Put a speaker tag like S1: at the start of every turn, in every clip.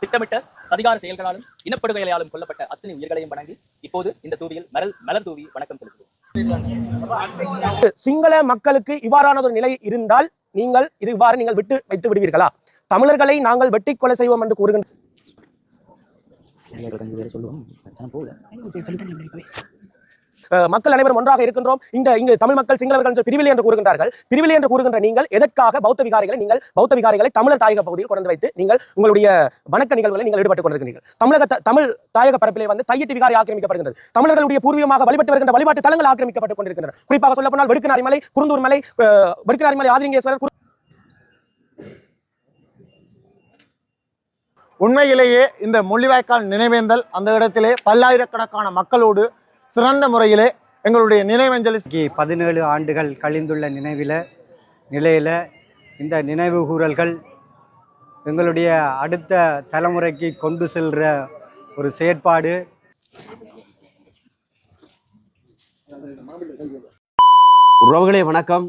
S1: திட்டமிட்ட அதிகார செயல்களாலும் இனப்படுகொலையாலும் கொல்லப்பட்ட அத்தனை உயிர்களையும் வணங்கி இப்போது இந்த தூவியில் மலர் தூவி வணக்கம் செலுத்துவோம்.
S2: சிங்கள மக்களுக்கு இவ்வாறான ஒரு நிலை இருந்தால் நீங்கள் இவ்வாறு நீங்கள் விட்டு வைத்து விடுவீர்களா? தமிழர்களை நாங்கள் வெட்டி கொலை செய்வோம் என்று கூறுகின்ற மக்கள் அனைவரும் ஒன்றாக இருக்கின்றோம். இங்கு தமிழ் மக்கள் சிங்களவர்கள் பிரிவிலை என்று கூறுகின்றார்கள். பிரிவிலை என்று கூறுகின்ற நீங்கள் எதற்காக பௌத்த விகாரிகளை தமிழர் தாயக பகுதியில் கொண்டு வைத்து நீங்கள் உங்களுடைய வணக்க நிகழ்வுகளை நீங்கள் ஈடுபட்டுக் கொண்டிருக்கிறீர்கள்? தமிழ் தாயக பரப்பிலே வந்து தையிட்டு விகாரி ஆக்கிரமிக்கப்படுகின்றது. தமிழர்களுடைய பூர்வீகமாக வழிபட்டு வருகின்ற வழிபாட்டு தலங்கள் ஆக்கிரமிக்கப்பட்டுக் கொண்டிருக்கின்றன. குறிப்பாக சொல்ல போனால் வெடுக்கனாரி மலை, குருந்தூர் மலை, வெடுக்கனாரி மலை, ஆதிலிங்கேஸ்வரர்.
S3: உண்மையிலேயே இந்த முள்ளிவாய்க்கால் நினைவேந்தல் அந்த இடத்திலே பல்லாயிரக்கணக்கான மக்களோடு சிறந்த முறையிலே எங்களுடைய நினைவஞ்சலி
S4: 17 ஆண்டுகள் கழிந்துள்ள நிலையில் இந்த நினைவு கூறல்கள் எங்களுடைய அடுத்த தலைமுறைக்கு கொண்டு செல்கிற ஒரு செயற்பாடு.
S5: உறவுகளே வணக்கம்.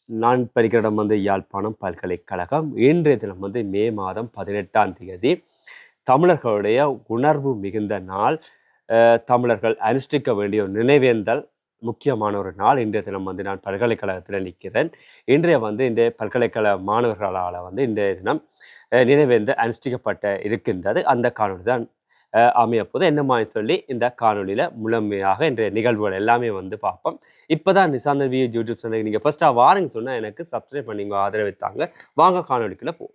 S5: நான் படிக்கிற இடம் வந்து யாழ்ப்பாணம் பல்கலைக்கழகம். இன்றைய தினம் வந்து மே மாதம் 18ஆம் தேதி தமிழர்களுடைய உணர்வு மிகுந்த நாள். தமிழர்கள் அனுஷ்டிக்க வேண்டிய ஒரு நினைவேந்தல் முக்கியமான ஒரு நாள். இன்றைய தினம் வந்து நான் பல்கலைக்கழகத்தில் நிற்கிறேன். இன்றைய பல்கலைக்கழக மாணவர்களால் வந்து இன்றைய தினம் நினைவேந்தல் அனுஷ்டிக்கப்பட்ட இருக்கின்றது. அந்த காணொலி தான் அமையப்போது என்னமான்னு சொல்லி இந்த காணொலியில் முழுமையாக இன்றைய நிகழ்வுகள் எல்லாமே வந்து பார்ப்போம். இப்போ தான் நிசாந்த வி யூடியூப் சேனல் நீங்கள் ஃபஸ்ட்டாக வாரங்க சொன்னால் எனக்கு சப்ஸ்கிரைப் பண்ணி ஆதரவித்தாங்க. வாங்க காணொலிக்குள்ளே போ.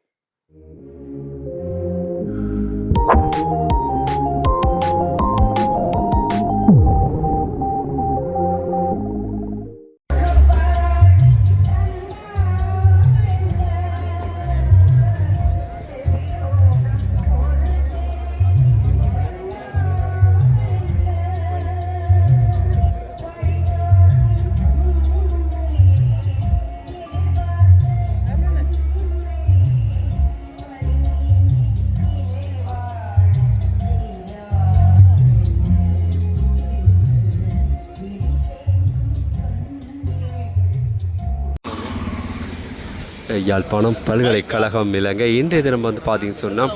S5: யாழ்ப்பாணம் பல்கலைக்கழகம் இலங்கை. இன்றைய தினம் வந்து பார்த்தீங்கன்னு சொன்னால்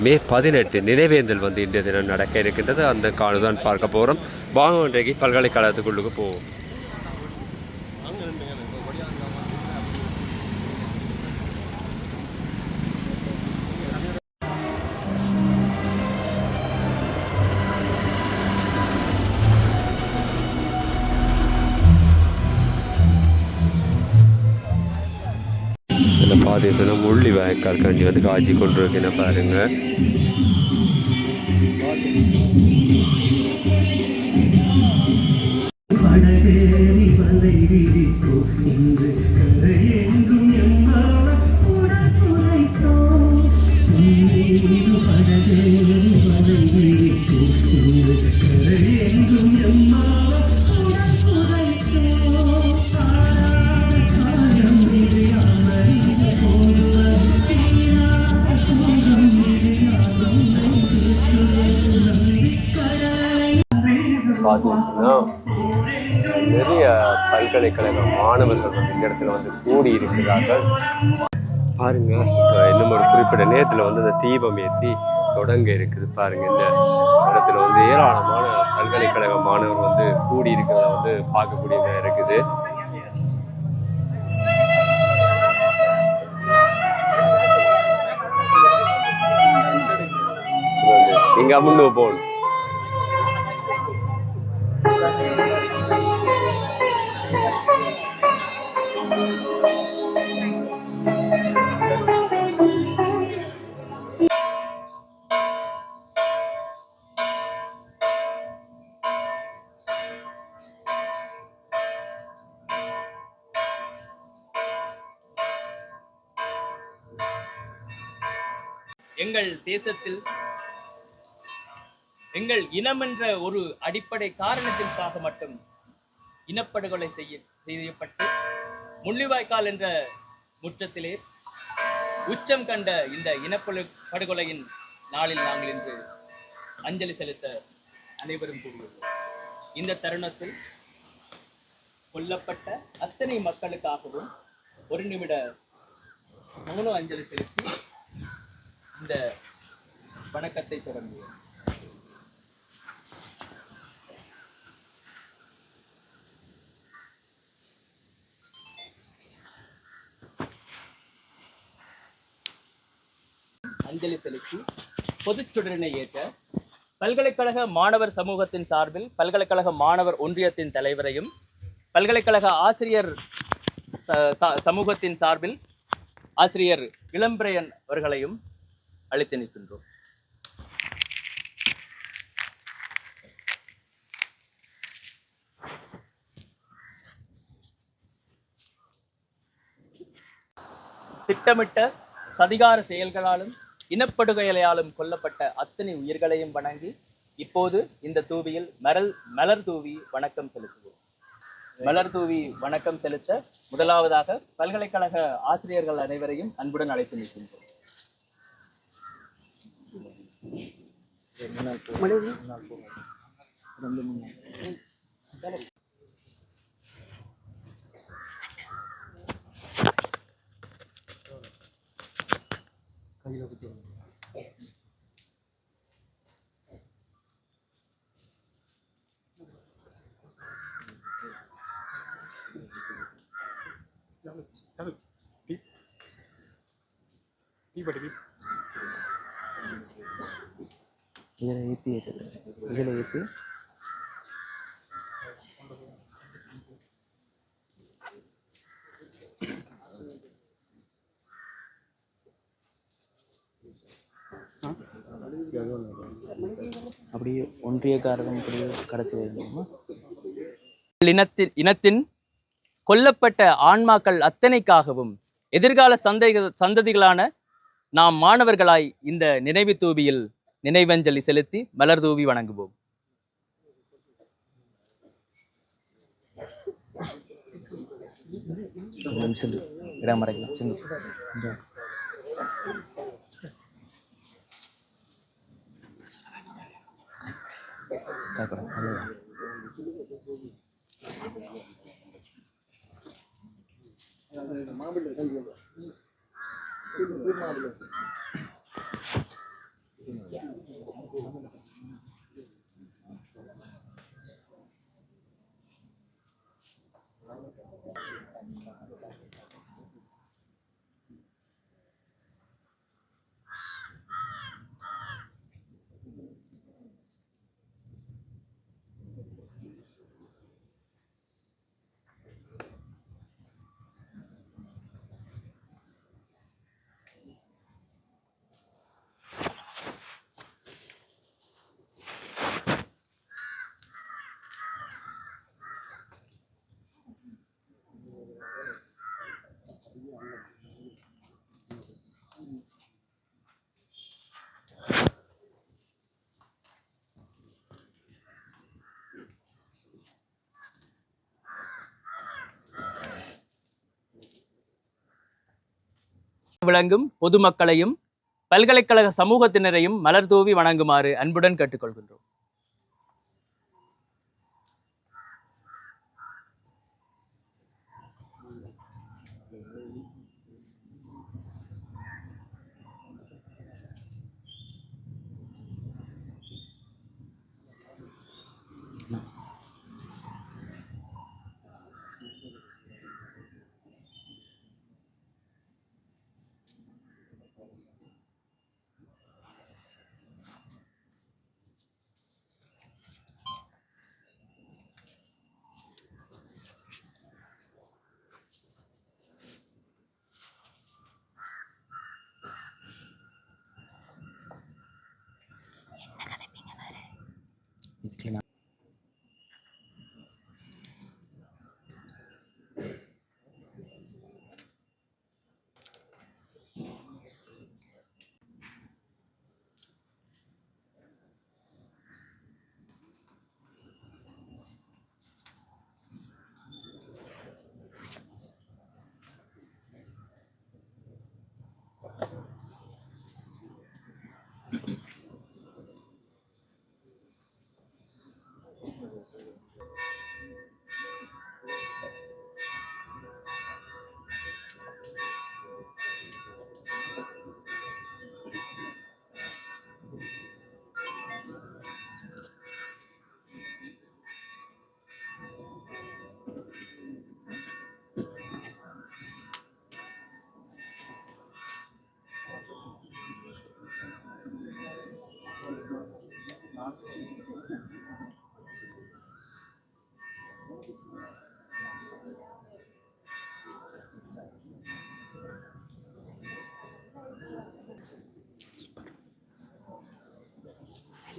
S5: மே 18 நினைவேந்தல் வந்து இன்றைய தினம் நடக்க இருக்கின்றது. அந்த காணொலிதான் பார்க்க போகிறோம். வாங்க இன்றைக்கு பல்கலைக்கழகத்துக்குள்ளுக்கு போவோம். பார்த்தீங்கன்னா முள்ளிவாய்க்கால் கண்டி வந்து காய்ச்சி கொண்டு இருக்குன்னு பாருங்க. பார்த்தீங்கன்னா நிறைய பல்கலைக்கழக மாணவர்கள் வந்து இந்த இடத்துல வந்து கூடி இருக்கிறார்கள். பாருங்க, இன்னும் ஒரு குறிப்பிட்ட நேரத்தில் வந்து இந்த தீபம் ஏற்றி தொடங்க இருக்குது. பாருங்க, இந்த இடத்துல வந்து ஏராளமான பல்கலைக்கழக மாணவர் வந்து கூடி இருக்கிறத வந்து பார்க்கக்கூடியதாக இருக்குது. இங்க முன்னு போகணும்.
S1: எங்கள் தேசத்தில் எங்கள் இனம் என்ற ஒரு அடிப்படை காரணத்திற்காக மட்டும் இனப்படுகொலை செய்யப்பட்டு முள்ளிவாய்க்கால் என்ற முற்றத்திலே உச்சம் கண்ட இந்த இனப்படுகொலையின் நாளில் நாங்கள் இன்று அஞ்சலி செலுத்த அனைவரும் கூடியுள்ளோம். இந்த தருணத்தில் கொல்லப்பட்ட அத்தனை மக்களுக்காகவும் ஒரு நிமிட மௌன அஞ்சலி செலுத்தி இந்த வணக்கத்தை தொடங்குவோம். அஞ்சலி செலுத்தி பொதுச்சுடரினை ஏற்ற பல்கலைக்கழக மாணவர் சமூகத்தின் சார்பில் பல்கலைக்கழக மாணவர் ஒன்றியத்தின் தலைவரையும் பல்கலைக்கழக ஆசிரியர் சமூகத்தின் சார்பில் ஆசிரியர் இளம்பிரையன் அவர்களையும் அழைத்து நிற்கின்றோம். திட்டமிட்ட சதிகார செயல்களாலும் இனப்படுகொலையாலும் கொல்லப்பட்ட அத்தனை உயிர்களையும் வணங்கி இப்போது இந்த தூவியில் மலர் தூவி வணக்கம் செலுத்துவோம். மலர் தூவி வணக்கம் செலுத்த முதலாவதாக பல்கலைக்கழக ஆசிரியர்கள் அனைவரையும் அன்புடன் அழைத்து நிற்கின்றோம். இதில் ஏற்றி அப்படியே ஒன்றியக்காரரும் அப்படியே கடைசி இனத்தின் கொல்லப்பட்ட ஆன்மாக்கள் அத்தனைக்காகவும் எதிர்கால சந்ததிகளான நாம் மாணவர்களாய் இந்த நினைவு தூவியில் நினைவஞ்சலி செலுத்தி மலர் தூவி வணங்குவோம். விளங்கும் பொதுமக்களையும் பல்கலைக்கழக சமூகத்தினரையும் மலர் தூவி வணங்குமாறு அன்புடன் கேட்டுக்கொள்கின்றோம்.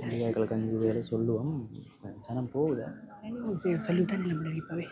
S1: முள்ளிவாய்க்கால் கஞ்சி வேலை சொல்லுவோம், ஜனம் போகுதா சொல்லிவிட்டேன் இப்பவே.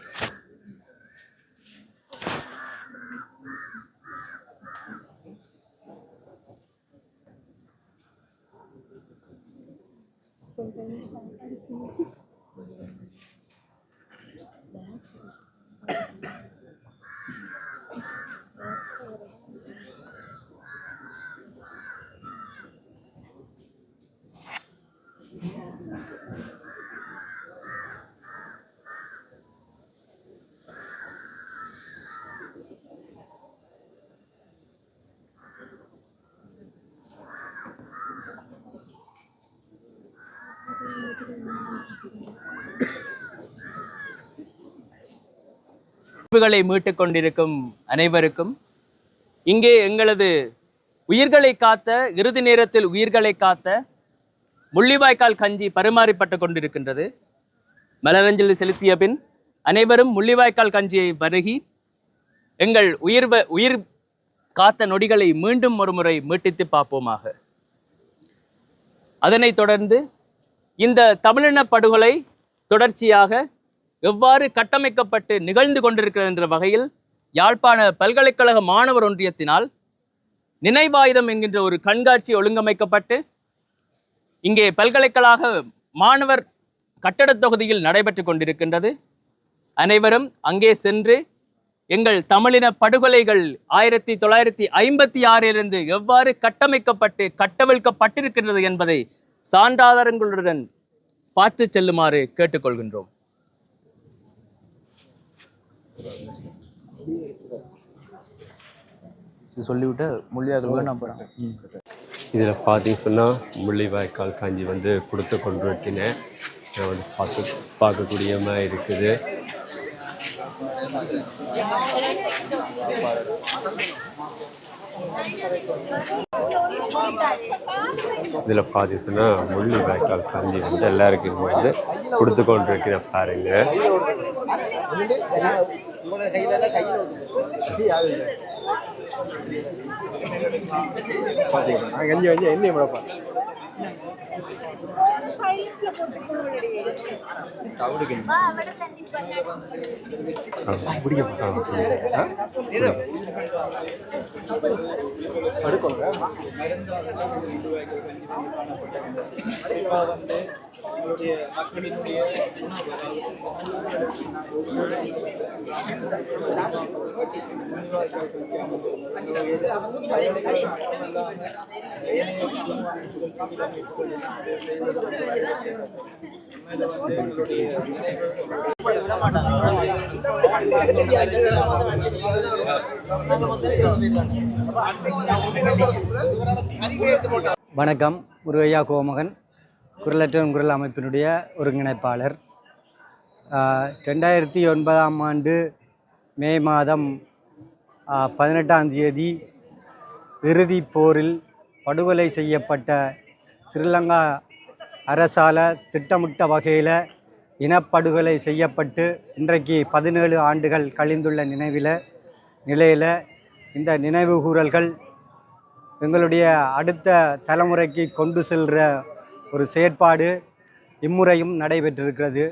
S1: உயிர்களை மீட்டுக் கொண்டிருக்கும் அனைவருக்கும், இங்கே எங்களது உயிர்களை காத்த, இறுதி நேரத்தில் உயிர்களை காத்த முள்ளிவாய்க்கால் கஞ்சி பரிமாறிப்பட்டு கொண்டிருக்கின்றது. மலரஞ்சலி செலுத்திய பின் அனைவரும் முள்ளிவாய்க்கால் கஞ்சியை பருகி எங்கள் உயிர் காத்த நொடிகளை மீண்டும் ஒரு முறை மீட்டித்து பார்ப்போமாக. அதனைத் தொடர்ந்து இந்த தமிழின படுகொலை தொடர்ச்சியாக எவ்வாறு கட்டமைக்கப்பட்டு நிகழ்ந்து கொண்டிருக்கிறது என்ற வகையில் யாழ்ப்பாண பல்கலைக்கழக மாணவர் ஒன்றியத்தினால் நினைவாயுதம் என்கின்ற ஒரு கண்காட்சி ஒழுங்கமைக்கப்பட்டு இங்கே பல்கலைக்கழக மாணவர் கட்டடத் தொகுதியில் நடைபெற்று கொண்டிருக்கின்றது. அனைவரும் அங்கே சென்று எங்கள் தமிழின படுகொலைகள் 1956 எவ்வாறு கட்டமைக்கப்பட்டு கட்டவிழ்க்கப்பட்டிருக்கின்றது என்பதை சான்றாதாரங்களுடன் பார்த்து செல்லுமாறு கேட்டுக்கொள்கின்றோம். சொல்லிவிட்டு முள்ளிவாய்க்கால் வேணாம் போகிறாங்க.
S5: இதில் பார்த்தீங்கன்னா முள்ளிவாய்க்கால் காஞ்சி வந்து கொடுத்து கொண்டிருக்கினேன் வந்து பார்க்கக்கூடிய மாதிரி இருக்குது. இதில் பார்த்தீங்கன்னா முள்ளிவாய்க்கால் காஞ்சி வந்து எல்லாருக்கும் வந்து கொடுத்து கொண்டிருக்கிற பாருங்க.
S2: கஞ்சி வந்து என்ன முடப்பா
S4: வணக்கம். முருகையா கோமகன், குரலற்றோர் குரல் அமைப்பினுடைய ஒருங்கிணைப்பாளர். 2009ஆம் ஆண்டு மே மாதம் 18ஆம் தேதி இறுதிப் போரில் படுகொலை செய்யப்பட்ட ஸ்ரீலங்கா அரசால் திட்டமிட்ட வகையில் இனப்படுகொலை செய்யப்பட்டு இன்றைக்கு 17 ஆண்டுகள் கழிந்துள்ள நிலையில் இந்த நினைவு கூறல்கள் எங்களுடைய அடுத்த தலைமுறைக்கு கொண்டு செல்கிற ஒரு செயற்பாடு இம்முறையும் நடைபெற்றிருக்கிறது.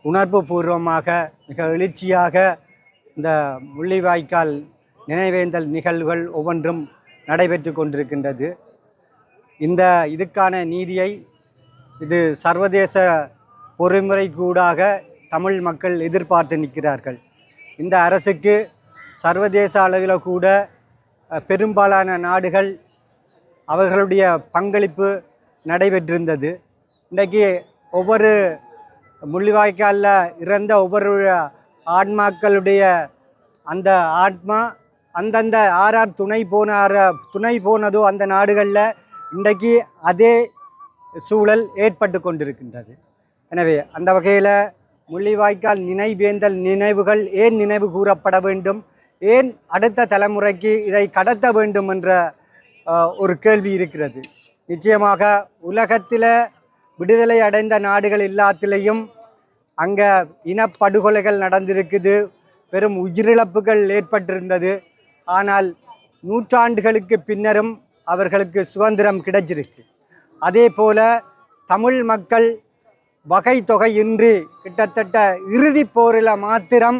S4: உணர்வு பூர்வமாக மிக எழுச்சியாக இந்த முள்ளிவாய்க்கால் நினைவேந்தல் நிகழ்வுகள் ஒவ்வொன்றும் நடைபெற்று கொண்டிருக்கின்றது. இதுக்கான நீதியை இது சர்வதேச பொறிமுறைக்கூடாக தமிழ் மக்கள் எதிர்பார்த்து நிற்கிறார்கள். இந்த அரசுக்கு சர்வதேச அளவில் கூட பெரும்பாலான நாடுகள் அவர்களுடைய பங்களிப்பு நடைபெற்றிருந்தது. இன்றைக்கு ஒவ்வொரு முள்ளிவாய்க்காலில் இறந்த ஒவ்வொரு ஆன்மாக்களுடைய அந்த ஆத்மா அந்தந்த ஆரார் துணை போனதோ அந்த நாடுகளில் இன்றைக்கு அதே சூழல் ஏற்பட்டு கொண்டிருக்கின்றது. எனவே அந்த வகையில் முள்ளிவாய்க்கால் நினைவேந்தல் நினைவுகள் ஏன் நினைவு கூறப்பட வேண்டும், ஏன் அடுத்த தலைமுறைக்கு இதை கடத்த வேண்டும் என்ற ஒரு கேள்வி இருக்கிறது. நிச்சயமாக உலகத்தில் விடுதலை அடைந்த நாடுகள் எல்லாத்திலையும் அங்கே இனப்படுகொலைகள் நடந்திருக்குது, பெரும் உயிரிழப்புகள் ஏற்பட்டிருந்தது. ஆனால் நூற்றாண்டுகளுக்கு பின்னரும் அவர்களுக்கு சுதந்திரம் கிடைச்சிருக்கு. அதே போல தமிழ் மக்கள் வகை தொகையின்றி கிட்டத்தட்ட இறுதிப் போரில் மாத்திரம்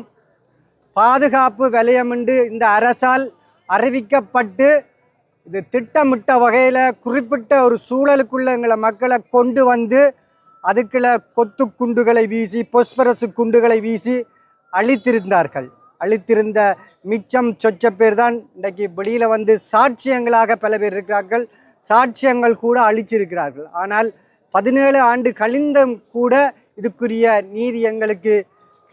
S4: பாதுகாப்பு வலயமென்று இந்த அரசால் அறிவிக்கப்பட்டு இது திட்டமிட்ட வகையில் குறிப்பிட்ட ஒரு சூழலுக்குள்ள எங்களை மக்களை கொண்டு வந்து அதுக்குள்ள கொத்து குண்டுகளை வீசி பொஸ்பரசு குண்டுகளை வீசி அழித்திருந்தார்கள். அழித்திருந்த மிச்சம் சொச்ச பேர் தான் இன்றைக்கு வெளியில் வந்து சாட்சியங்களாக பல பேர் இருக்கிறார்கள். சாட்சியங்கள் கூட அழிச்சிருக்கிறார்கள். ஆனால் 17 ஆண்டு கழிந்தும் கூட இதுக்குரிய நீதி எங்களுக்கு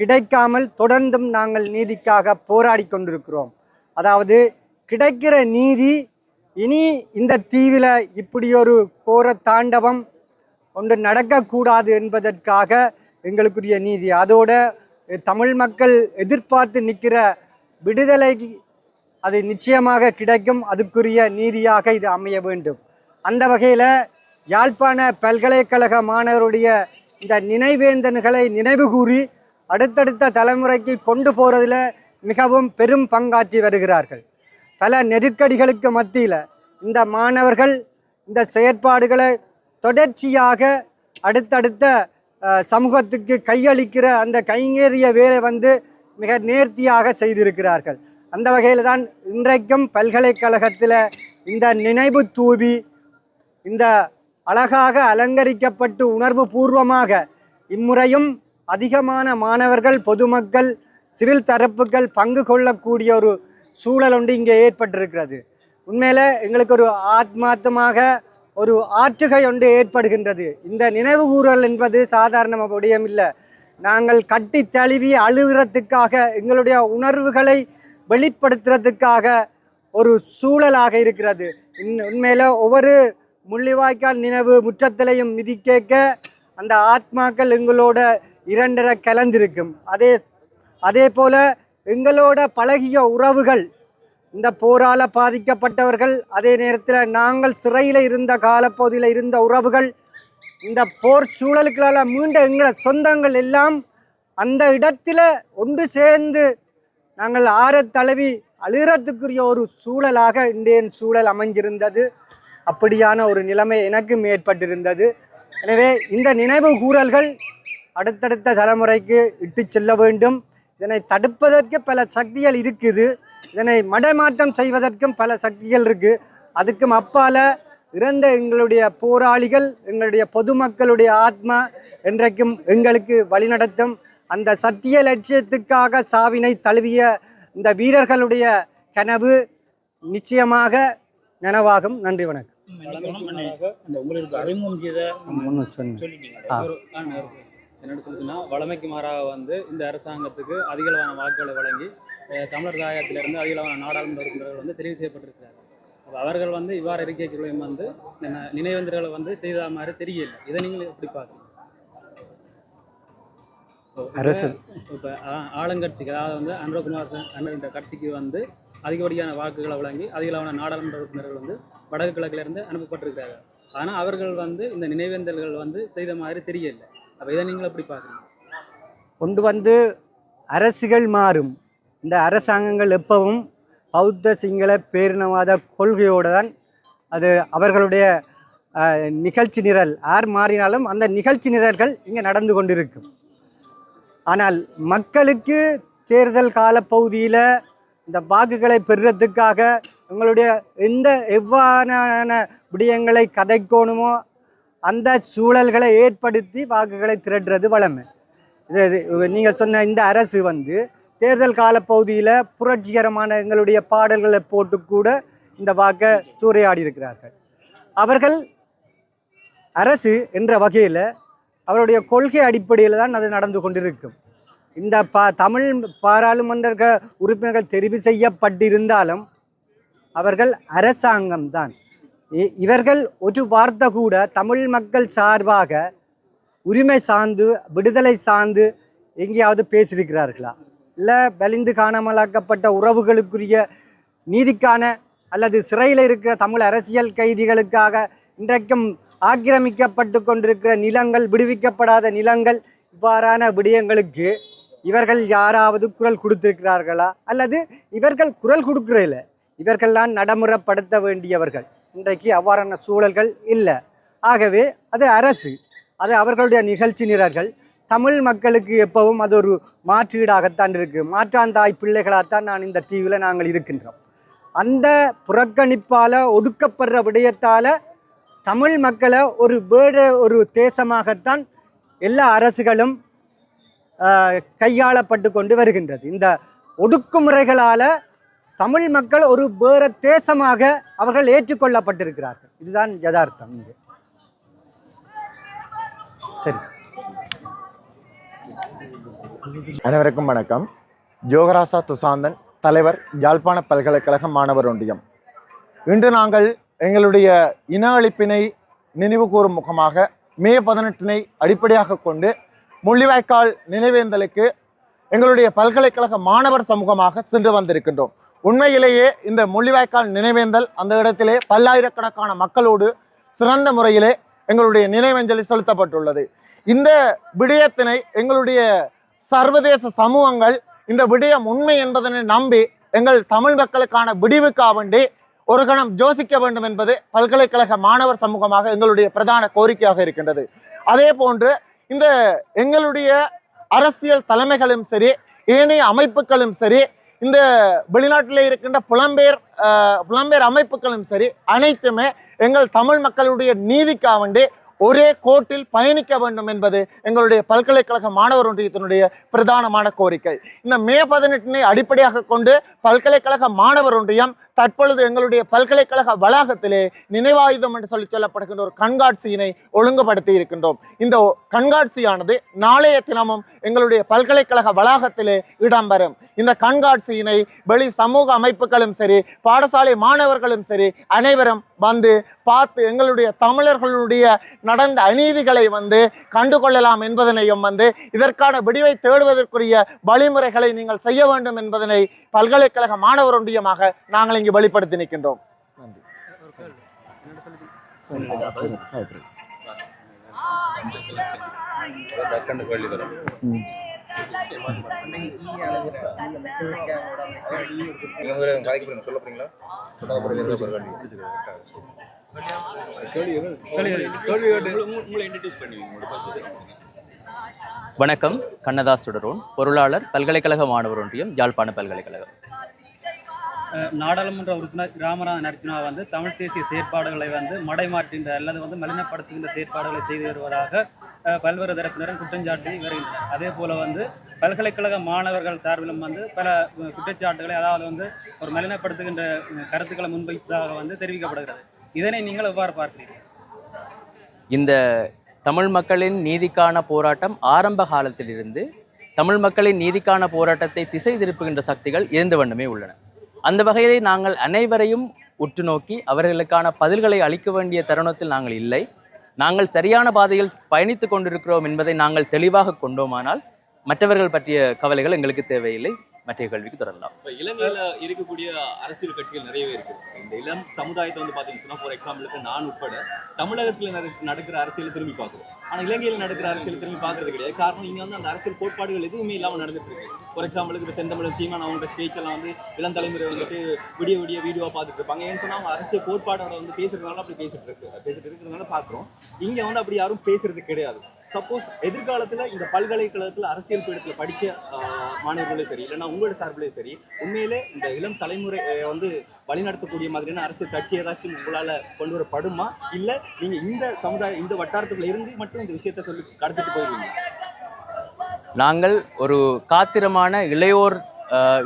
S4: கிடைக்காமல் தொடர்ந்தும் நாங்கள் நீதிக்காக போராடி கொண்டிருக்கிறோம். அதாவது கிடைக்கிற நீதி இனி இந்த தீவில் இப்படி ஒரு கோர தாண்டவம் ஒன்று நடக்கக்கூடாது என்பதற்காக எங்களுக்குரிய நீதி, அதோட தமிழ் மக்கள் எதிர்பார்த்து நிற்கிற விடுதலை அது நிச்சயமாக கிடைக்கும். அதுக்குரிய நீதியாக இது அமைய வேண்டும். அந்த வகையில் யாழ்ப்பாண பல்கலைக்கழக மாணவருடைய இந்த நினைவேந்தன்களை நினைவு கூறி அடுத்தடுத்த தலைமுறைக்கு கொண்டு போகிறதுல மிகவும் பெரும் பங்காற்றி வருகிறார்கள். பல நெருக்கடிகளுக்கு மத்தியில் இந்த மாணவர்கள் இந்த செயற்பாடுகளை தொடர்ச்சியாக அடுத்தடுத்த சமூகத்துக்கு கையளிக்கிற அந்த கைங்கேறிய வேலை வந்து மிக நேர்த்தியாக செய்திருக்கிறார்கள். அந்த வகையில் தான் இன்றைக்கும் பல்கலைக்கழகத்தில் இந்த நினைவு தூவி இந்த அழகாக அலங்கரிக்கப்பட்டு உணர்வு பூர்வமாக இம்முறையும் அதிகமான மாணவர்கள், பொதுமக்கள், சிவில் தரப்புகள் பங்கு கொள்ளக்கூடிய ஒரு சூழல் ஒன்று இங்கே ஏற்பட்டிருக்கிறது. உண்மையில் எங்களுக்கு ஒரு ஆத்மார்த்தமாக ஒரு ஆற்றுகை ஒன்று ஏற்படுகின்றது. இந்த நினைவு கூறல் என்பது சாதாரண விடயம் இல்லை. நாங்கள் கட்டி தழுவி அழுகிறதுக்காக எங்களுடைய உணர்வுகளை வெளிப்படுத்துறதுக்காக ஒரு சூழலாக இருக்கிறது. உண்மையில் ஒவ்வொரு முள்ளிவாய்க்கால் நினைவு முற்றத்திலையும் மிதிக்க அந்த ஆத்மாக்கள் எங்களோட இரண்டரை கலந்திருக்கும். அதே போல எங்களோட பழகிய உறவுகள், இந்த போரால் பாதிக்கப்பட்டவர்கள், அதே நேரத்தில் நாங்கள் சிறையில் இருந்த காலப்பகுதியில் இருந்த உறவுகள், இந்த போர் சூழலுக்களால் மீண்ட எங்களை சொந்தங்கள் எல்லாம் அந்த இடத்துல ஒன்று சேர்ந்து நாங்கள் தழுவி அழுகிறதுக்குரிய ஒரு சூழலாக இன்றைய சூழல் அமைஞ்சிருந்தது. அப்படியான ஒரு நிலைமை எனக்கும் ஏற்பட்டிருந்தது. எனவே இந்த நினைவு கூறல்கள் அடுத்தடுத்த தலைமுறைக்கு இட்டு செல்ல வேண்டும். இதனை தடுப்பதற்கு பல சக்திகள் இருக்குது, இதனை மடைமாற்றம் செய்வதற்கும் பல சக்திகள் இருக்குது. அதுக்கும் அப்பால் இறந்த எங்களுடைய போராளிகள், எங்களுடைய பொதுமக்களுடைய ஆத்மா என்றைக்கும் எங்களுக்கு வழிநடத்தும். அந்த சத்திய லட்சியத்துக்காக சாவினை தழுவிய இந்த வீரர்களுடைய கனவு நிச்சயமாக நனவாகும். நன்றி, வணக்கம்.
S6: உங்களுக்கு அறிமுகம் என்னென்னு சொல்லுன்னா, வளமைக்கு மாறாக வந்து இந்த அரசாங்கத்துக்கு அதிகளவான வாக்குகளை வழங்கி தமிழர் தாயத்திலிருந்து அதிகளவான நாடாளுமன்ற உறுப்பினர்கள் வந்து தெரிவு செய்யப்பட்டிருக்கிறார்கள். அவர்கள் வந்து இவ்வாறு இருக்கைகளையும் வந்து நினைவேந்தர்களை வந்து செய்த மாதிரி தெரியல. இதை நீங்கள் எப்படி பார்க்கணும்?
S4: அரசு
S6: இப்போ ஆளுங்கட்சிக்கு, அதாவது வந்து அனுரகுமார் என்ற கட்சிக்கு வந்து அதிகப்படியான வாக்குகளை வழங்கி அதிகளவான நாடாளுமன்ற உறுப்பினர்கள் வந்து வடக்கு கிழக்கிலிருந்து அனுப்பப்பட்டிருக்கிறார்கள். ஆனால் அவர்கள் வந்து இந்த நினைவேந்தல்கள் வந்து செய்த மாதிரி தெரியல. அப்போ இதை நீங்கள் எப்படி பார்க்குறீங்க?
S4: கொண்டு வந்து அரசுகள் மாறும். இந்த அரசாங்கங்கள் எப்பவும் பௌத்த சிங்கள பேரினவாத கொள்கையோடு தான் அது அவர்களுடைய நிகழ்ச்சி நிரல் யார் மாறினாலும் அந்த நிகழ்ச்சி நிரல்கள் இங்கே நடந்து கொண்டிருக்கும். ஆனால் மக்களுக்கு தேர்தல் காலப்பகுதியில் இந்த வாக்குகளை பெறுறதுக்காக எங்களுடைய எவ்வாறான விடயங்களை கதைக்கோணுமோ அந்த சூழல்களை ஏற்படுத்தி வாக்குகளை திரட்டுறது வளமை. நீங்கள் சொன்ன இந்த அரசு வந்து தேர்தல் காலப்பகுதியில் புரட்சிகரமான எங்களுடைய பாடல்களை போட்டு கூட இந்த வாக்கை சூறையாடி இருக்கிறார்கள். அவர்கள் அரசு என்ற வகையில் அவருடைய கொள்கை அடிப்படையில் தான் அது நடந்து கொண்டிருக்கும். இந்த தமிழ் பாராளுமன்ற உறுப்பினர்கள் தெரிவு செய்யப்பட்டிருந்தாலும் அவர்கள் அரசாங்கம்தான். இவர்கள் ஒரு வார்த்தை கூட தமிழ் மக்கள் சார்பாக உரிமை சார்ந்து விடுதலை சார்ந்து எங்கேயாவது பேசியிருக்கிறார்களா? இல்லை வலிந்து காணாமலாக்கப்பட்ட உறவுகளுக்குரிய நீதிக்கான அல்லது சிறையில் இருக்கிற தமிழ் அரசியல் கைதிகளுக்காக இன்றைக்கும் ஆக்கிரமிக்கப்பட்டு கொண்டிருக்கிற நிலங்கள், விடுவிக்கப்படாத நிலங்கள், இவ்வாறான விடயங்களுக்கு இவர்கள் யாராவது குரல் கொடுத்திருக்கிறார்களா? அல்லது இவர்கள் குரல் கொடுக்கிறதில்ல, இவர்கள்லாம் நடைமுறைப்படுத்த வேண்டியவர்கள். இன்றைக்கு அவ்வாறான சூழல்கள் இல்லை. ஆகவே அது அரசு, அது அவர்களுடைய நிகழ்ச்சி நிரல்கள். தமிழ் மக்களுக்கு எப்பவும் அது ஒரு மாற்றீடாகத்தான் இருக்குது. மாற்றாந்தாய் பிள்ளைகளாகத்தான் இந்த தீவில் நாங்கள் இருக்கின்றோம். அந்த புறக்கணிப்பால், ஒடுக்கப்படுற விடயத்தால் தமிழ் மக்களை ஒரு தேசமாகத்தான் எல்லா அரசுகளும் கையாளப்பட்டு கொண்டு வருகின்றது. இந்த ஒடுக்குமுறைகளால் தமிழ் மக்கள் ஒரு வேறு தேசமாக அவர்கள் ஏற்றுக்கொள்ளப்பட்டிருக்கிறார்கள். இதுதான் யதார்த்தம். இங்கே சரி.
S3: அனைவருக்கும் வணக்கம். ஜோகராசா துசாந்தன், தலைவர், யாழ்ப்பாண பல்கலைக்கழக மாணவர் ஒன்றியம். இன்று நாங்கள் எங்களுடைய இன அழிப்பினை நினைவு கூறும் முகமாக மே 18 அடிப்படையாக கொண்டு முள்ளிவாய்க்கால் நினைவேந்தலுக்கு எங்களுடைய பல்கலைக்கழக மாணவர் சமூகமாக சென்று வந்திருக்கின்றோம். உண்மையிலேயே இந்த முள்ளிவாய்க்கால் நினைவேந்தல் அந்த இடத்திலே பல்லாயிரக்கணக்கான மக்களோடு சிறந்த முறையிலே எங்களுடைய நினைவஞ்சலி செலுத்தப்பட்டுள்ளது. இந்த விடயத்தினை எங்களுடைய சர்வதேச சமூகங்கள் இந்த விடயம் உண்மை என்பதனை நம்பி எங்கள் தமிழ் மக்களுக்கான விடிவுக்காக வேண்டி ஒரு கணம் யோசிக்க வேண்டும் என்பது பல்கலைக்கழக மாணவர் சமூகமாக எங்களுடைய பிரதான கோரிக்கையாக இருக்கின்றது. அதே போன்று இந்த எங்களுடைய அரசியல் தலைமைகளும் சரி, ஏனைய அமைப்புகளும் சரி, இந்த வெளிநாட்டில் இருக்கின்ற புலம்பெயர் அமைப்புகளும் சரி, அனைத்துமே எங்கள் தமிழ் மக்களுடைய நீதிக்காக வேண்டி ஒரே கோட்டில் பயணிக்க வேண்டும் என்பது எங்களுடைய பல்கலைக்கழக மாணவர் ஒன்றியத்தினுடைய பிரதானமான கோரிக்கை. இந்த மே 18 அடிப்படையாக கொண்டு பல்கலைக்கழக மாணவர் ஒன்றியம் தற்பொழுது எங்களுடைய பல்கலைக்கழக வளாகத்திலே நினைவாயுதம் என்று சொல்லப்படுகின்ற ஒரு கண்காட்சியினை ஒழுங்குபடுத்தி இருக்கின்றோம். இந்த கண்காட்சியானது நாளைய தினமும் எங்களுடைய பல்கலைக்கழக வளாகத்திலே இடம்பெறும். இந்த கண்காட்சியினை வெளி சமூக அமைப்புகளும் சரி, பாடசாலை மாணவர்களும் சரி, அனைவரும் வந்து பார்த்து எங்களுடைய தமிழர்களுடைய நடந்த அநீதிகளை கண்டுகொள்ளலாம் என்பதனையும் இதற்கான விடிவை தேடுவதற்குரிய வழிமுறைகளை நீங்கள் செய்ய வேண்டும் என்பதனை பல்கலைக்கழக மாணவர் ஒன்றியமாக நாங்கள் இங்கு வெளிப்படுத்தி நிற்கின்றோம்.
S1: வணக்கம். கண்ணதாஸ் சுடரோன், பொருளாளர், பல்கலைக்கழக மாணவர் ஒன்றியம், யாழ்ப்பாண பல்கலைக்கழகம்.
S6: நாடாளுமன்ற உறுப்பினர் ராமநாதன் அர்ஜுனா தமிழ் தேசிய செயற்பாடுகளை மடைமாற்றுகின்ற அல்லது மலினப்படுத்துகின்ற செயற்பாடுகளை செய்து வருவதாக பல்வேறு தரப்பினரும் குற்றஞ்சாட்டி வருகின்றனர். அதே போல பல்கலைக்கழக மாணவர்கள் சார்பிலும் பல குற்றச்சாட்டுகளை, அதாவது ஒரு மலினப்படுத்துகின்ற கருத்துக்களை முன்வைப்பதாக தெரிவிக்கப்படுகிறது. இதனை நீங்கள் எவ்வாறு பார்க்கிறீர்கள்?
S1: இந்த தமிழ் மக்களின் நீதிக்கான போராட்டம் ஆரம்ப காலத்திலிருந்து தமிழ் மக்களின் நீதிக்கான போராட்டத்தை திசை திருப்புகின்ற சக்திகள் இருந்த வண்ணமே உள்ளன. அந்த வகையிலே நாங்கள் அனைவரையும் உற்று நோக்கி அவர்களுக்கான பதில்களை அளிக்க வேண்டிய தருணத்தில் நாங்கள் இல்லை. நாங்கள் சரியான பாதையில் பயணித்து கொண்டிருக்கிறோம் என்பதை நாங்கள் தெளிவாக கொண்டோமானால் மற்றவர்கள் பற்றிய கவலைகள் எங்களுக்கு தேவையில்லை. மற்ற கேள்விக்கு தொடரலாம்.
S7: இப்போ இலங்கையில் இருக்கக்கூடிய அரசியல் கட்சிகள் நிறையவே இருக்கு. இந்த இளம் சமுதாயத்தை பார்த்தீங்கன்னா, ஃபார் எக்ஸாம்பிளுக்கு நான் உட்பட தமிழகத்தில் நடக்கிற அரசியல் திரும்பி பார்க்குறோம். ஆனால் இலங்கையில் நடக்கிற அரசியல் திரும்பி பார்க்கறது கிடையாது. காரணம், இங்கே அந்த அரசியல் கோட்பாடுகள் எதுவுமே இல்லாமல் நடந்துட்டு இருக்கு. ஃபார் எக்ஸாம்பிளுக்கு இப்போ செந்தமிழன் சீமான் அவங்களோட ஸ்பீச் எல்லாம் இளம் தலைமுறை விடிய வீடியோவாக பார்த்துட்டு இருப்பாங்க. ஏன்னு சொன்னால் அவங்க அரசியல் கோட்பாடோட பேசுறதுனால அப்படி பேசிட்டு இருக்கிறதுனால பார்க்குறோம். இங்கே அப்படி யாரும் பேசுறது கிடையாது. சப்போஸ் எதிர்காலத்தில் இந்த பல்கலைக்கழகத்தில் அரசியல் பீடத்தில் படித்த மாணவர்களே சரி, இல்லைன்னா உங்களோட சார்பிலே சரி, உண்மையிலே இந்த இளம் தலைமுறை வழிநடத்தக்கூடிய மாதிரியான அரசியல் கட்சி ஏதாச்சும் உங்களால் கொண்டு வரப்படுமா? இல்லை நீங்கள் இந்த வட்டாரத்துக்குள்ள இருந்து மட்டும் இந்த விஷயத்தை சொல்லி கடத்திட்டு போயிருவீங்க?
S1: நாங்கள் ஒரு காத்திரமான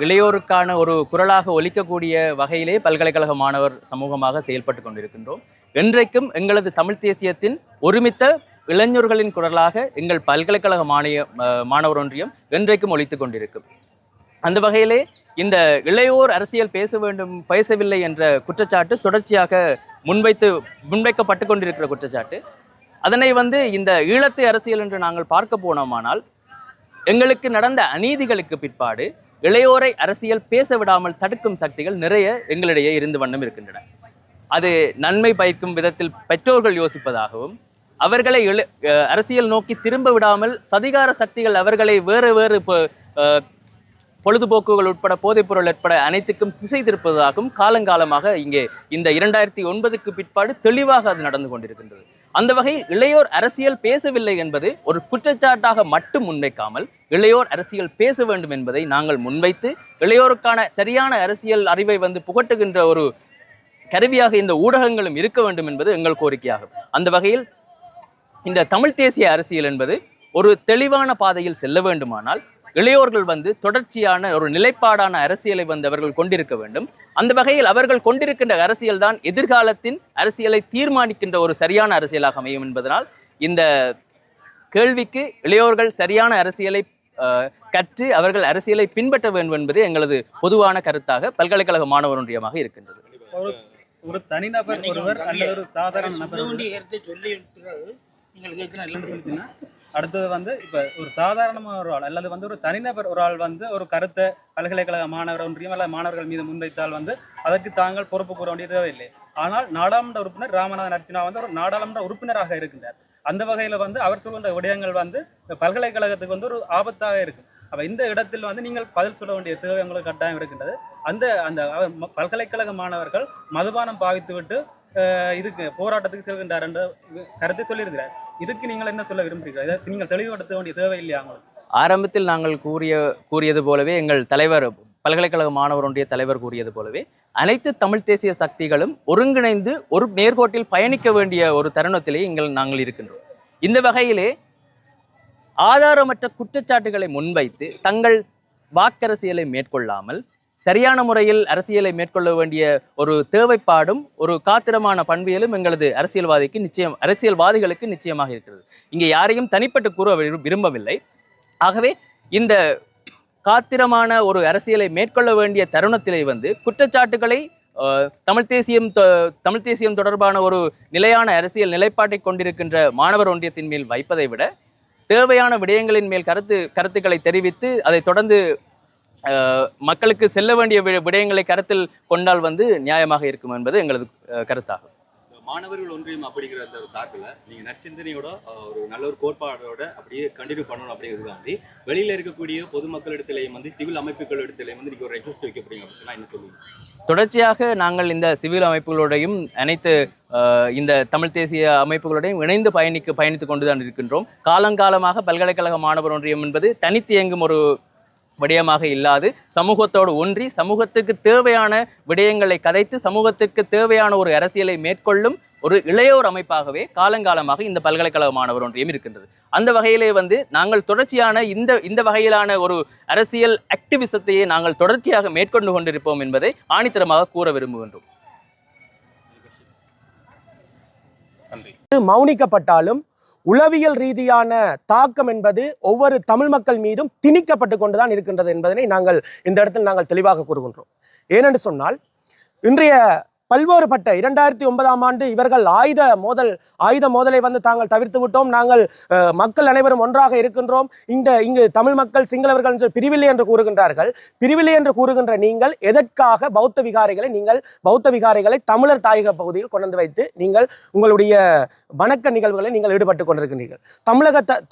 S1: இளையோருக்கான ஒரு குரலாக ஒலிக்கக்கூடிய வகையிலே பல்கலைக்கழக மாணவர் சமூகமாக செயல்பட்டு கொண்டிருக்கின்றோம். என்றைக்கும் எங்களது தமிழ் தேசியத்தின் ஒருமித்த இளைஞர்களின் குரலாக எங்கள் பல்கலைக்கழக மாணவர் ஒன்றியம் என்றைக்கும் ஒலித்து கொண்டிருக்கும். அந்த வகையிலே இந்த இளையோர் அரசியல் பேசவில்லை என்ற குற்றச்சாட்டு தொடர்ச்சியாக முன்வைக்கப்பட்டு கொண்டிருக்கிற குற்றச்சாட்டு. அதனை இந்த ஈழத்து அரசியல் என்று நாங்கள் பார்க்க போனோமானால், எங்களுக்கு நடந்த அநீதிகளுக்கு பிற்பாடு இளையோரை அரசியல் பேச விடாமல் தடுக்கும் சக்திகள் நிறைய எங்களிடையே இருந்து வண்ணம் இருக்கின்றன. அது நன்மை பயக்கும் விதத்தில் பெற்றோர்கள் யோசிப்பதாகவும், அவர்களை அரசியல் நோக்கி திரும்ப விடாமல் சதிகார சக்திகள் அவர்களை வேறு வேறு பொழுதுபோக்குகள் உட்பட போதைப்பொருள் உட்பட அனைத்துக்கும் திசை திருப்பதாகவும் காலங்காலமாக இங்கே இந்த 2009க்கு பிற்பாடு தெளிவாக அது நடந்து கொண்டிருக்கின்றது. அந்த வகையில் இளையோர் அரசியல் பேசவில்லை என்பது ஒரு குற்றச்சாட்டாக மட்டும் முன்வைக்காமல், இளையோர் அரசியல் பேச வேண்டும் என்பதை நாங்கள் முன்வைத்து, இளையோருக்கான சரியான அரசியல் அறிவை புகட்டுகின்ற ஒரு கருவியாக இந்த ஊடகங்களும் இருக்க வேண்டும் என்பது எங்கள் கோரிக்கையாகும். அந்த வகையில் இந்த தமிழ் தேசிய அரசியல் என்பது ஒரு தெளிவான பாதையில் செல்ல வேண்டுமானால் இளையோர்கள் தொடர்ச்சியான ஒரு நிலைப்பாடான அரசியலை அவர்கள் கொண்டிருக்க வேண்டும். அந்த வகையில் அவர்கள் கொண்டிருக்கின்ற அரசியல் தான் எதிர்காலத்தின் அரசியலை தீர்மானிக்கின்ற ஒரு சரியான அரசியலாக அமையும் என்பதனால் இந்த கேள்விக்கு இளையோர்கள் சரியான அரசியலை கற்று அவர்கள் அரசியலை பின்பற்ற வேண்டும் என்பது எங்களது பொதுவான கருத்தாக பல்கலைக்கழக மாணவர் ஒன்றியமாக இருக்கின்றது.
S6: ஒரு தனிநபர் ஒருவர் அல்லது ஒரு சாதாரண நபர் அடுத்தது இப்ப ஒரு சாதாரணமான ஒரு ஆள் அல்லது ஒரு தனிநபர் ஒரு ஆள் ஒரு கருத்தை பல்கலைக்கழக மாணவர் ஒன்றியம் அல்லது மாணவர்கள் மீது முன்வைத்தால் அதற்கு தாங்கள் பொறுப்பு கூற வேண்டிய தேவையில்லை. ஆனால் நாடாளுமன்ற உறுப்பினர் ராமநாதன் அர்ச்சனா ஒரு நாடாளுமன்ற உறுப்பினராக இருக்கின்றார். அந்த வகையில அவர் சொல்கின்ற விடயங்கள் பல்கலைக்கழகத்துக்கு ஒரு ஆபத்தாக இருக்கு. அப்ப இந்த இடத்தில் நீங்கள் பதில் சொல்ல வேண்டிய தேவை உங்களுக்கு கட்டாயம் இருக்கின்றது. அந்த அந்த பல்கலைக்கழக மாணவர்கள் மதுபானம் பாவித்து விட்டு இதுக்கு போராட்டத்துக்கு செல்கின்றார் என்ற கருத்தை சொல்லியிருக்கிறார். இதுக்கு நீங்கள் என்ன சொல்ல விரும்புகிறீர்கள்? இதற்கு நீங்கள் தெளிவுபடுத்த வேண்டிய தேவை இல்லையா உங்களுக்கு?
S1: ஆரம்பத்தில் நாங்கள் கூறியது போலவே, எங்கள் தலைவர் பல்கலைக்கழக மாணவர் ஒன்றிய தலைவர் கூறியது போலவே, அனைத்து தமிழ் தேசிய சக்திகளும் ஒருங்கிணைந்து ஒரு நேர்கோட்டில் பயணிக்க வேண்டிய ஒரு தருணத்திலே நாங்கள் இருக்கின்றோம். இந்த வகையிலே ஆதாரமற்ற குற்றச்சாட்டுகளை முன்வைத்து தங்கள் வாக்கரசியலை மேற்கொள்ளாமல் சரியான முறையில் அரசியலை மேற்கொள்ள வேண்டிய ஒரு தேவைப்பாடும் ஒரு காத்திரமான பண்பியலும் எங்களது அரசியல்வாதிகளுக்கு நிச்சயமாக இருக்கிறது. இங்கே யாரையும் தனிப்பட்டு கூற விரும்பவில்லை. ஆகவே இந்த காத்திரமான ஒரு அரசியலை மேற்கொள்ள வேண்டிய தருணத்திலே குற்றச்சாட்டுகளை தமிழ் தேசியம் தொடர்பான ஒரு நிலையான அரசியல் நிலைப்பாட்டை கொண்டிருக்கின்ற மாணவர் ஒன்றியத்தின் மேல் வைப்பதை விட தேவையான விடயங்களின் மேல் கருத்துக்களை தெரிவித்து அதை தொடர்ந்து மக்களுக்கு செல்ல வேண்டிய விடயங்களை கருத்தில் கொண்டால் நியாயமாக இருக்கும் என்பது எங்களது கருத்தாகும்.
S7: மாணவர்கள் ஒன்றியம் அப்படிங்கிற அந்த ஒரு சார்பில் நீங்க நற்சிந்தனையோட ஒரு நல்ல ஒரு கோட்பாடோட அப்படியே கண்டினியூ பண்ணணும் அப்படிங்கிறதுக்காண்டி வெளியில இருக்கக்கூடிய பொதுமக்களிடத்திலையும் சிவில் அமைப்புகள் இடத்திலையும் நீங்க ஒரு ரெக்வஸ்ட் வைக்க போறீங்க அப்படின்னு சொன்னா என்ன சொல்லுவீங்க?
S1: தொடர்ச்சியாக நாங்கள் இந்த சிவில் அமைப்புகளோடையும் அனைத்து இந்த தமிழ் தேசிய அமைப்புகளோடையும் இணைந்து பயணித்து கொண்டுதான் இருக்கின்றோம். காலங்காலமாக பல்கலைக்கழக மாணவர் ஒன்றியம் என்பது தனித்து இயங்கும் ஒரு விடயமாக இல்லாது சமூகத்தோடு ஒன்றி சமூகத்துக்கு தேவையான விடயங்களை கதைத்து சமூகத்துக்கு தேவையான ஒரு அரசியலை மேற்கொள்ளும் ஒரு இளையோர் அமைப்பாகவே காலங்காலமாக இந்த பல்கலைக்கழக மாணவர் ஒன்றியம் இருக்கின்றது. அந்த வகையிலே நாங்கள் தொடர்ச்சியான இந்த வகையிலான ஒரு அரசியல் ஆக்டிவிசத்தையே நாங்கள் தொடர்ச்சியாக மேற்கொண்டு கொண்டிருப்போம் என்பதை ஆணித்தரமாக கூற விரும்புகின்றோம்.
S2: மௌனிக்கப்பட்டாலும் உளவியல் ரீதியான தாக்கம் என்பது ஒவ்வொரு தமிழ் மக்கள் மீதும் திணிக்கப்பட்டு கொண்டுதான் இருக்கின்றது என்பதனை நாங்கள் இந்த இடத்தில் நாங்கள் தெளிவாக கூறுகின்றோம். ஏனென்று சொன்னால் இன்றைய பல்வேறுபட்ட 2009ஆம் ஆண்டு இவர்கள் ஆயுத மோதலை தாங்கள் தவிர்த்து விட்டோம், நாங்கள் மக்கள் அனைவரும் ஒன்றாக இருக்கின்றோம், இங்கு தமிழ் மக்கள் சிங்களவர்கள் பிரிவில்லை என்று கூறுகின்றார்கள். பிரிவில்லை என்று கூறுகின்ற நீங்கள் எதற்காக பௌத்த விகாரைகளை தமிழர் தாயக பகுதியில் கொண்டு வைத்து நீங்கள் உங்களுடைய வணக்க நிகழ்வுகளை நீங்கள் ஈடுபட்டு கொண்டிருக்கின்றீர்கள்?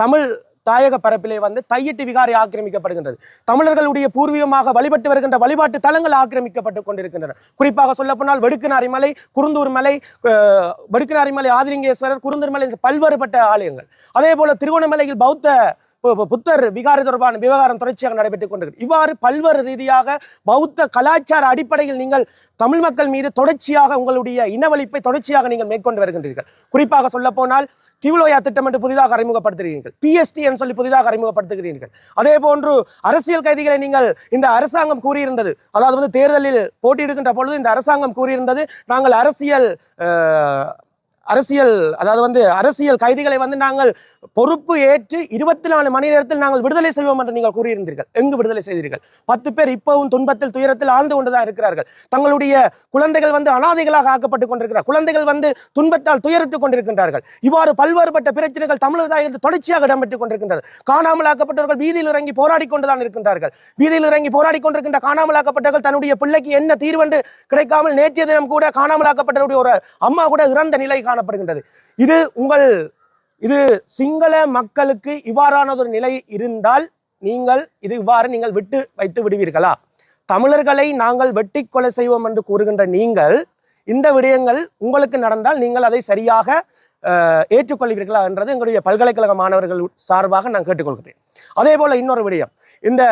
S2: தமிழ் தாயக பரப்பிலே தையிட்டு விகாரை ஆக்கிரமிக்கப்படுகின்றது. தமிழர்களுடைய பூர்வீகமாக வழிபட்டு வருகின்ற வழிபாட்டு தலங்கள் ஆக்கிரமிக்கப்பட்டு கொண்டிருக்கின்றன. குறிப்பாக சொல்ல போனால் வெடுக்குநாரி மலை, குருந்தூர் மலை, வெடுக்குநாரி மலை, ஆதிலிங்கேஸ்வரர், குருந்தூர் மலை பல்வேறுபட்ட ஆலயங்கள். அதே போல திருகோணமலையில் புத்தர் விகாரை தொடர்பான விவகாரம் தொடர்ச்சியாக நடைபெற்றுக் கொண்டிருக்கிறது. இவ்வாறு பல்வேறு ரீதியாக பௌத்த கலாச்சார அடிப்படையில் நீங்கள் தமிழ் மக்கள் மீது தொடர்ச்சியாக உங்களுடைய இனவழிப்பை தொடர்ச்சியாக நீங்கள் மேற்கொண்டு வருகின்றீர்கள். குறிப்பாக சொல்ல போனால் கிவுலோயா திட்டம் என்று புதிதாக அறிமுகப்படுத்துகிறீர்கள், PST என்று சொல்லி புதிதாக அறிமுகப்படுத்துகிறீர்கள். அதே போன்று அரசியல் கைதிகளை நீங்கள் இந்த அரசாங்கம் கூறியிருந்தது, அதாவது தேர்தலில் போட்டியிடுகின்ற பொழுது இந்த அரசாங்கம் கூறியிருந்தது, நாங்கள் அரசியல் கைதிகளை வந்து நாங்கள் பொறுப்பு ஏற்று 24 மணி நேரத்தில் நாங்கள் விடுதலை செய்வோம் என்று நீங்கள் கூறியிருந்தீர்கள். எங்கு விடுதலை செய்தீர்கள்? 10 பேர் இப்பவும் துன்பத்தில் துயரத்தில் ஆழ்ந்து கொண்டுதான் இருக்கிறார்கள். தங்களுடைய குழந்தைகள் வந்து அனாதைகளாக ஆக்கப்பட்டுக் கொண்டிருக்கிறார். குழந்தைகள் வந்து துன்பத்தால் துயரிட்டுக் கொண்டிருக்கின்றார்கள். இவ்வாறு பல்வேறுபட்ட பிரச்சனைகள் தமிழர் தாயத்தில் தொடர்ச்சியாக இடம்பெற்றுக் கொண்டிருக்கின்றது. காணாமலாக்கப்பட்டவர்கள் வீதியில் இறங்கி போராடி கொண்டுதான் இருக்கின்றார்கள். வீதியில் இறங்கி போராடி கொண்டிருக்கின்ற காணாமலாக்கப்பட்டவர்கள் தன்னுடைய பிள்ளைக்கு என்ன தீர்வென்று கிடைக்காமல் நேற்றைய தினம் கூட காணாமலாக்கப்பட்டவருடைய ஒரு அம்மா கூட இறந்த நிலை காணப்படுகின்றது. இது சிங்கள மக்களுக்கு இவ்வாறானதொரு நிலை இருந்தால் நீங்கள் விட்டு வைத்து விடுவீர்களா? தமிழர்களை நாங்கள் வெட்டி கொலை செய்வோம் என்று கூறுகின்ற நீங்கள் இந்த விடயங்கள் உங்களுக்கு நடந்தால் நீங்கள் அதை சரியாக ஏற்றுக்கொள்வீர்களா என்றது எங்களுடைய பல்கலைக்கழக மாணவர்கள் சார்பாக நான் கேட்டுக்கொள்கிறேன். அதே போல இன்னொரு விடயம், இந்த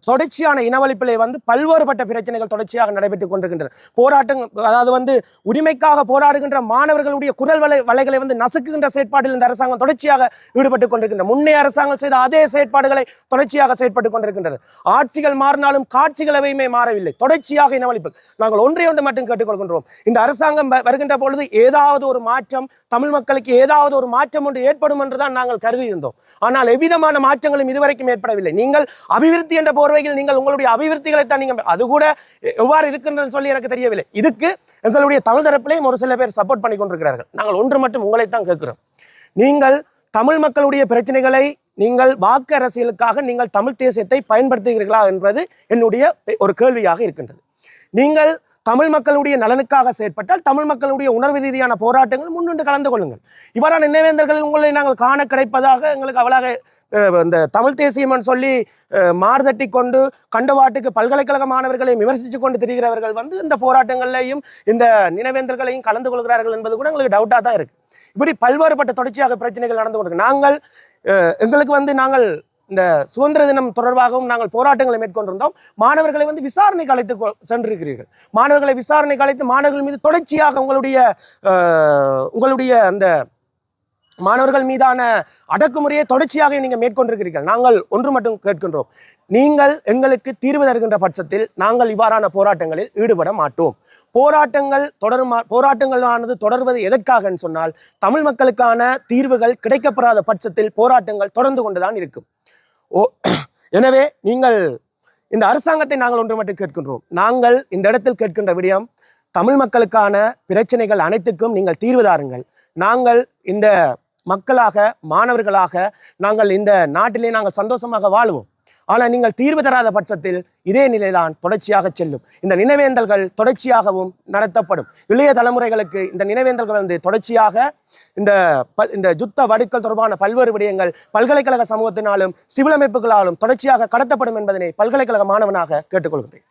S2: தொடர்ச்சியான இனவழிப்பிலே வந்து பல்வேறுபட்ட பிரச்சனைகள் தொடர்ச்சியாக நடைபெற்றுக் கொண்டிருக்கின்றன. போராட்டங்கள், அதாவது வந்து உரிமைக்காக போராடுகின்ற மாணவர்களுடைய குரல் வலைகளை வந்து நசுக்குகின்ற செயற்பாட்டில் இந்த அரசாங்கம் தொடர்ச்சியாக ஈடுபட்டுக் கொண்டிருக்கின்றன. முன்னைய அரசாங்கம் செய்த அதே செயற்பாடுகளை தொடர்ச்சியாக செயற்பட்டுக் கொண்டிருக்கின்றன. ஆட்சிகள் மாறினாலும் காட்சிகள் எவையுமே மாறவில்லை. தொடர்ச்சியாக இனவழிப்பு. நாங்கள் ஒன்றை மட்டும் கேட்டுக்கொள்கின்றோம். இந்த அரசாங்கம் வருகின்ற பொழுது ஏதாவது ஒரு மாற்றம், தமிழ் மக்களுக்கு ஏதாவது ஒரு மாற்றம் ஒன்று ஏற்படும் என்றுதான் நாங்கள் கருதி இருந்தோம். ஆனால் எவ்விதமான மாற்றங்களும் இதுவரைக்கும் ஏற்படவில்லை. நீங்கள் அபிவிருத்தி என்ற போர்வையில் நீங்கள் உங்களுடைய அபிவிருத்திகளை தான் நீங்கள் அது கூட எவ்வாறு இருக்கின்றன்னு சொல்லி எனக்கு தெரியவில்லை. இதுக்கு எங்களுடைய தமிழ் தரப்பிலையும் ஒரு சில பேர் சப்போர்ட் பண்ணி கொண்டிருக்கிறார்கள். நாங்கள் ஒன்று மட்டும் உங்களைத்தான் கேட்கிறோம். நீங்கள் தமிழ் மக்களுடைய பிரச்சனைகளை நீங்கள் வாக்கு அரசியலுக்காக நீங்கள் தமிழ் தேசியத்தை பயன்படுத்துகிறீர்களா என்பது என்னுடைய ஒரு கேள்வியாக இருக்கின்றது. நீங்கள் தமிழ் மக்களுடைய நலனுக்காக செயற்பட்டால் தமிழ் மக்களுடைய உணர்வு ரீதியான போராட்டங்கள் முன்னின்று கலந்து கொள்ளுங்கள். இவ்வாறான நினைவேந்தர்கள் உங்களை நாங்கள் காண கிடைப்பதாக எங்களுக்கு அவளாக இந்த தமிழ் தேசியம் சொல்லி மார்தட்டி கொண்டு கண்டவாட்டுக்கு பல்கலைக்கழக மாணவர்களை விமர்சித்து கொண்டு திரிகிறவர்கள் வந்து இந்த போராட்டங்களையும் இந்த நினைவேந்தல்களையும் கலந்து கொள்கிறார்கள் என்பது கூட எங்களுக்கு டவுட்டாக தான் இருக்கு. இப்படி பல்வேறுபட்ட தொடர்ச்சியாக பிரச்சனைகள் நடந்து கொண்டிருக்கு. எங்களுக்கு வந்து நாங்கள் இந்த சுதந்திர தினம் தொடர்பாகவும் நாங்கள் போராட்டங்களை மேற்கொண்டிருந்தோம். மாணவர்களை வந்து விசாரணைக்கு அழைத்து சென்றிருக்கிறீர்கள். மாணவர்களை விசாரணைக்கு அழைத்து மாணவர்கள் மீது தொடர்ச்சியாக உங்களுடைய அந்த மாணவர்கள் மீதான அடக்குமுறையை தொடர்ச்சியாக நீங்கள் மேற்கொண்டிருக்கிறீர்கள். நாங்கள் ஒன்று மட்டும் கேட்கின்றோம், நீங்கள் எங்களுக்கு தீர்வு தருகின்ற பட்சத்தில் நாங்கள் இவ்வாறான போராட்டங்களில் ஈடுபட மாட்டோம். போராட்டங்களானது தொடர்வது எதற்காக சொன்னால் தமிழ் மக்களுக்கான தீர்வுகள் கிடைக்கப்பெறாத பட்சத்தில் போராட்டங்கள் தொடர்ந்து கொண்டுதான் இருக்கும். எனவே நீங்கள் இந்த அரசாங்கத்தை நாங்கள் ஒன்று மட்டும் கேட்கின்றோம். நாங்கள் இந்த இடத்தில் கேட்கின்ற விடயம், தமிழ் மக்களுக்கான பிரச்சனைகள் அனைத்துக்கும் நீங்கள் தீர்வு தாருங்கள். நாங்கள் இந்த மக்களாக, மாணவர்களாக நாங்கள் இந்த நாட்டிலே நாங்கள் சந்தோஷமாக வாழுவோம். ஆனால் நீங்கள் தீர்வு தராத பட்சத்தில் இதே நிலைதான் தொடர்ச்சியாக செல்லும். இந்த நினைவேந்தல்கள் தொடர்ச்சியாகவும் நடத்தப்படும். இளைய தலைமுறைகளுக்கு இந்த நினைவேந்தல்கள் வந்து தொடர்ச்சியாக இந்த யுத்த வடுக்கள் தொடர்பான பல்வேறு விடயங்கள் பல்கலைக்கழக சமூகத்தினாலும் சிவில் அமைப்புகளாலும் தொடர்ச்சியாக கடத்தப்படும் என்பதனை பல்கலைக்கழக மாணவனாக கேட்டுக்கொள்கிறேன்.